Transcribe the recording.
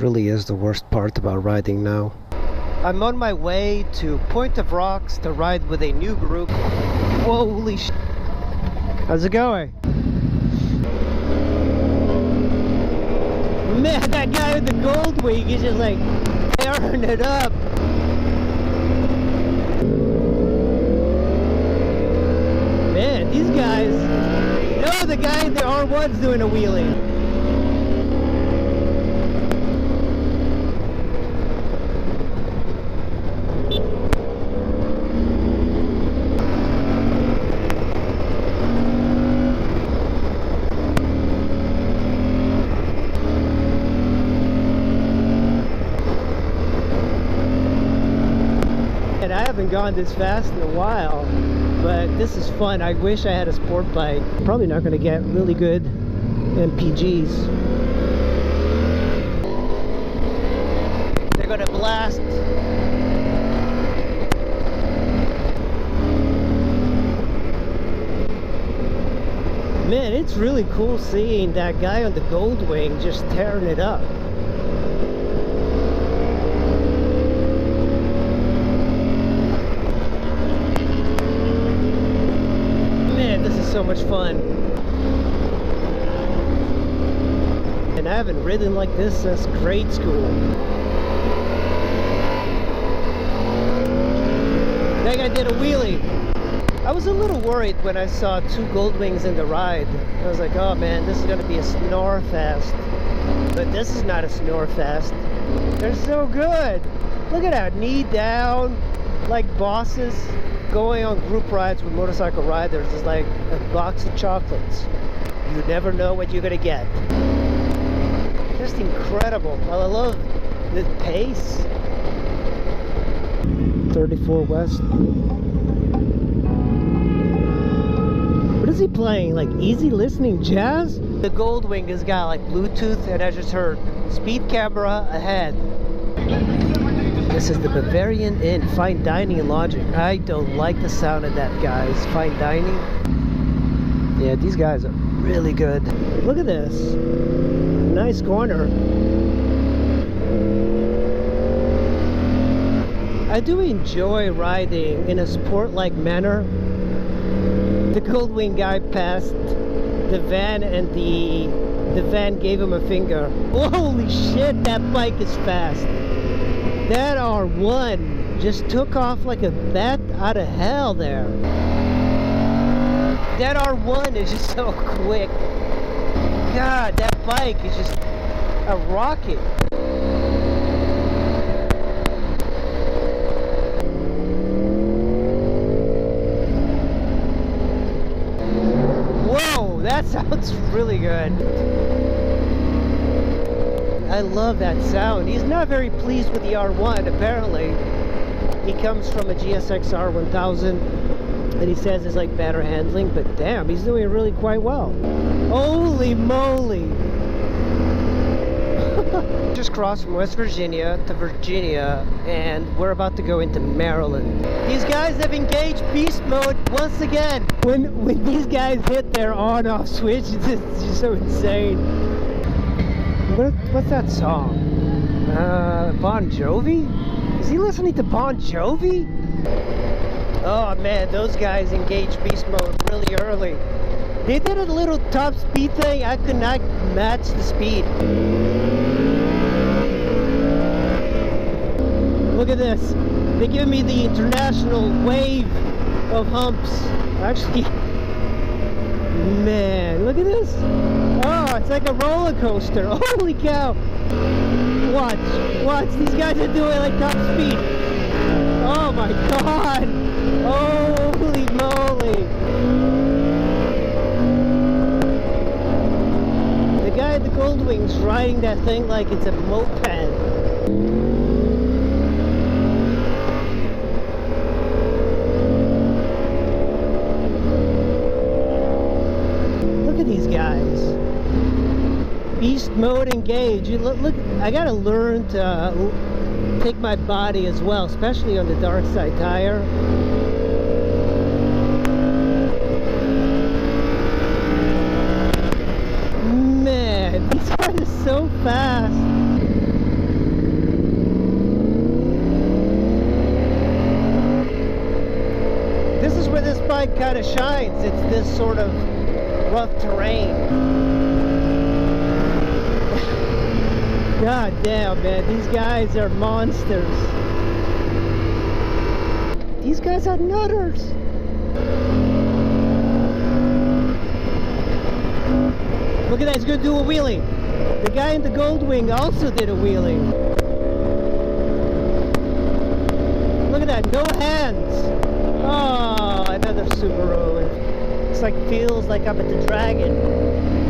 really is the worst part about riding now. I'm on my way to Point of Rocks to ride with a new group. Holy sh**. How's it going? Man, that guy with the goldwing is just like tearing it up. Man, these guys. No, the guy in the R1's doing a wheelie. I haven't gone this fast in a while, but this is fun. I wish I had a sport bike. Probably not going to get really good MPGs. They're going to blast. Man, it's really cool seeing that guy on the Goldwing just tearing it up. So much fun, and I haven't ridden like this since grade school. That guy did a wheelie. I was a little worried when I saw two Goldwings in the ride. I was like, oh man, this is gonna be a snore fest. But this is not a snore fest. They're so good. Look at that, knee down, like bosses. Going on group rides with motorcycle riders is like a box of chocolates. You never know what you're gonna get. Just incredible. I love the pace. 34 West. What is he playing? Like easy listening jazz? The Goldwing has got like Bluetooth, and I just heard speed camera ahead. This is the Bavarian Inn, fine dining and lodging. I don't like the sound of that, guys. Fine dining. Yeah, these guys are really good. Look at this. Nice corner. I do enjoy riding in a sport-like manner. The Goldwing guy passed the van, and the van gave him a finger. Holy shit, that bike is fast. That R1 just took off like a bat out of hell there. That R1 is just so quick. God, that bike is just a rocket. Whoa, that sounds really good. I love that sound. He's not very pleased with the R1, apparently. He comes from a GSX-R 1000, and he says it's like better handling, but damn, he's doing really quite well. Holy moly! Just crossed from West Virginia to Virginia, and we're about to go into Maryland. These guys have engaged beast mode once again. When these guys hit their on-off switch, it's just so insane. What's that song? Bon Jovi? Is he listening to Bon Jovi? Oh man, those guys engaged beast mode really early. They did a little top speed thing. I could not match the speed. Look at this. They give me the international wave of humps. Actually, man, look at this. Oh, it's like a roller coaster. Holy cow. Watch. These guys are doing like top speed. Oh my god. Holy moly. The guy at the Goldwing's riding that thing like it's a moped. Look at these guys. Beast mode engaged. Look, I gotta learn to take my body as well, especially on the dark side tire. Man, these guys are so fast. light kind of shines. It's this sort of rough terrain. God damn, man, these guys are monsters. These guys are nutters. Look at that, he's gonna do a wheelie. The guy in the Goldwing also did a wheelie. Look at that, no hands. Oh, another Subaru. It's like, feels like I'm at the Dragon.